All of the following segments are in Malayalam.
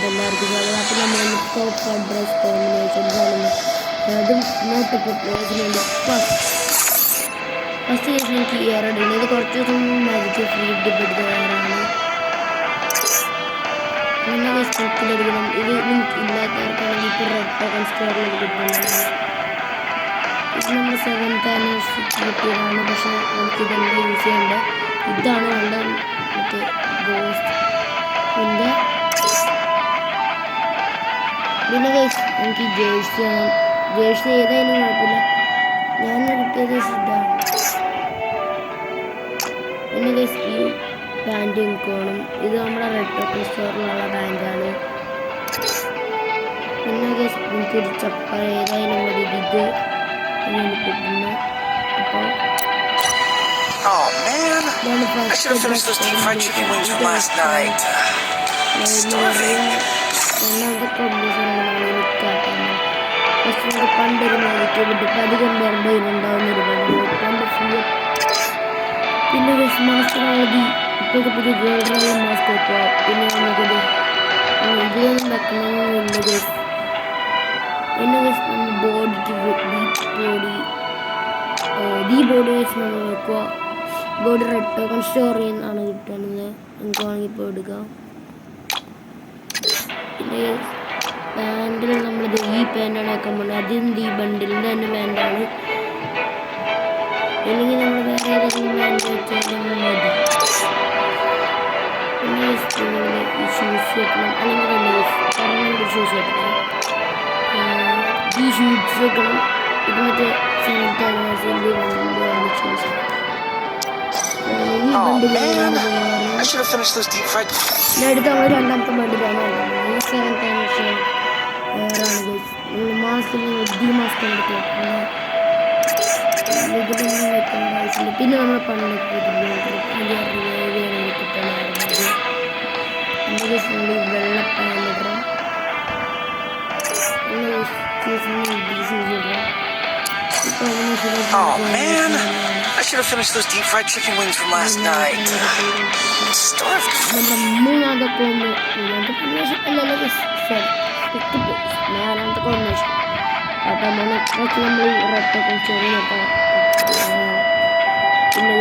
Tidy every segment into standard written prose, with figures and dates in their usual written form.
എല്ലാവർക്കും സ്വാഗതം. അപ്പോൾ നമ്മൾ ടോപ്പ് അഡ്രസ് കോമ്പിനേഷൻസ് ആണ് അതും നോട്ടൊക്കെ പ്ലേസിന് വേണ്ടി ഫസ്റ്റ് കേസ് എനിക്ക് ഇയർ ഇടുന്നത് ഇത് കുറച്ച് ദിവസം മാജിക്ക് ഫ്രീ ഡിപ്പെട്ട് തയ്യാറാണ്. അങ്ങനെ കേസിലെടുക്കണം. ഇത് ലിങ്ക് ഇല്ലാത്തവർക്കാണെങ്കിൽ ഇപ്പോൾ റെഡ് ടോക്കൺ സ്റ്റോറിൽ കിട്ടുന്നതാണ്. ഇത് നമ്മൾ 7th ആനിവേഴ്സറി കിട്ടിയതാണ്. പക്ഷേ നമുക്ക് ഇതെല്ലാം യൂസ് ചെയ്യേണ്ടത് ഇതാണ് നമ്മുടെ മറ്റേ ഗോസ്റ്റ്. പിന്നെ ഗൈസ് എനിക്ക് ജേഴ്സി ആണ്. ജേഴ്സി ഏതായാലും കുഴപ്പമില്ല. ഞാൻ കിട്ടിയത് ഇതാണ്. പിന്നെ ഗൈസ് ഈ പാൻറ് എനിക്കോണം. ഇത് നമ്മുടെ റെഡ് ടോക്കൺ സ്റ്റോറിലുള്ള പാൻറ്റാണ്. പിന്നെ ഗൈസ് എനിക്കൊരു ചപ്പ ഏതായാലും മതി. ഇത് ഞാൻ കിട്ടുന്നു. അപ്പോൾ പണ്ടൊരു മാജിക്ക് കിട്ടും. അധികം പേരുടെ ഉണ്ടാവുന്നൊരു പണ്ട് ഫ്രീ. പിന്നെ മാസ്റ്റർ ആണത് ഇപ്പോഴത്തെ പുതിയ ഗോൾഡ് മാസ്റ്റർ ഇപ്പോൾ. പിന്നെ നമുക്കിത് ഇതിലൊന്നും വെക്കണമെന്നില്ല ഗൈസ്. പിന്നെ ഗൈസ് നമ്മൾ ബോഡിക്ക് ബോഡി വെച്ച് നമ്മൾ വെക്കുക. ബോഡി റെഡ് ടോക്കൺ സ്റ്റോറിൽ നിന്നാണ് കിട്ടുന്നത്. നമുക്ക് വേണമെങ്കിൽ ഇപ്പോൾ എടുക്കാം. പിന്നെ പാൻറ്റിൽ നമ്മളിത് ഈ പാൻറ്റാണ് വെക്കാൻ പോകുന്നത്. അതും ഈ ബണ്ടിലിൻ്റെ തന്നെ പാൻറ്റാണ്. അല്ലെങ്കിൽ നമ്മൾ വേറെ ഏതെങ്കിലും പാൻറ്റ് വെച്ചാലും മതി. പിന്നെ ഈ ഷൂസ് വെക്കണം. അല്ലെങ്കിൽ രണ്ട് ഷൂസ് വെക്കണം. ഈ ഷൂസ് വെക്കണം. ഇത് മറ്റേ 7th ആനിവേഴ്സറി ഷൂസ്. ഈ ബണ്ടിലാണ് അടുത്ത നമ്മൾ രണ്ടാമത്തെ ബണ്ടിലാണ്. ഈ 7th ആനിവേഴ്സറി മാസ്ക് മാസ്ക് എടുക്കുക. ഇതിലൊന്നും വെക്കേണ്ട ആവശ്യമില്ല. പിന്നെ നമ്മൾ പണ്ടൊക്കെ വെള്ളപ്പാനിടണം. മൂന്നാമത്തെ നാലാമത്തെ കോമ്പിനേഷൻ അപ്പം നമ്മൾ റെഡ് ടോക്കൺ സ്റ്റോറി നോക്കാം. പിന്നെ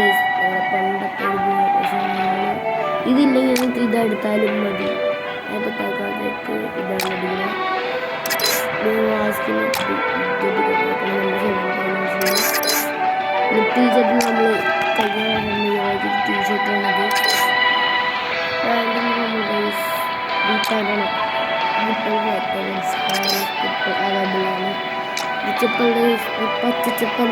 പണ്ടത്തെ ഇതില്ലെങ്കിൽ നമുക്ക് ഇതെടുത്താലും മതി. അതിൻ്റെ തക്കാളത്തേക്ക് ഇതാണ് അടിക്കുന്നത്. മാസ്കിന് ടീഷർട്ട് നമ്മൾ കയ്യാൻ ടീഷർട്ടാണത്. പാൻറ്റിന് നമ്മൾ പാൻറ്റാണ്. അവൈലബിളാണ്. ചപ്പലുടെ പച്ചച്ചപ്പൽ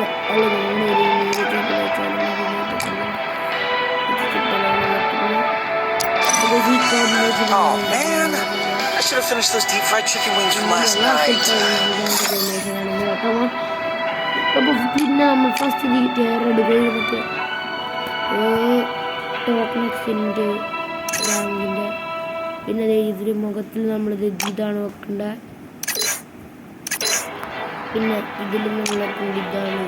പിന്നെ നമ്മൾ ഫസ്റ്റ് കിട്ടിയ മറ്റേ ടോക്കണക്സിൻ്റെ റാങ്കിൻ്റെ. പിന്നെ ഇതിന് മുഖത്തിൽ നമ്മളിത് ഇതാണ് വെക്കേണ്ടത്. പിന്നെ ഇതിൽ നമ്മൾ ഇതാണ്.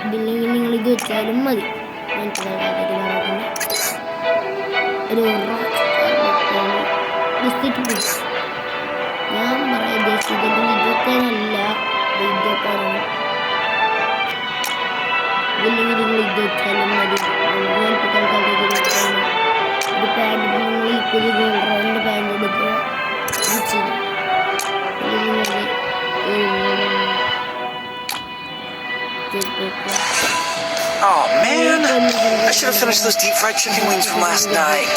ഇതില്ലെങ്കിൽ നിങ്ങൾ ഇത് വെച്ചാലും മതി. ഞാൻ പറയാം ഉദ്ദേശിക്കുന്നത് ഇതൊക്കെയല്ല ഇതൊക്കെയാണ്. ഇതില്ലെങ്കിൽ നിങ്ങൾ ഇത് വെച്ചാലും മതി. ഞാൻ ഇത് പാൻറ്റ് നിങ്ങൾ ഈ പുതിയ ഗോൾഡ് പാൻറ്റ് എടുക്കുക. Oh man, I should have finished those deep fried chicken wings from last night.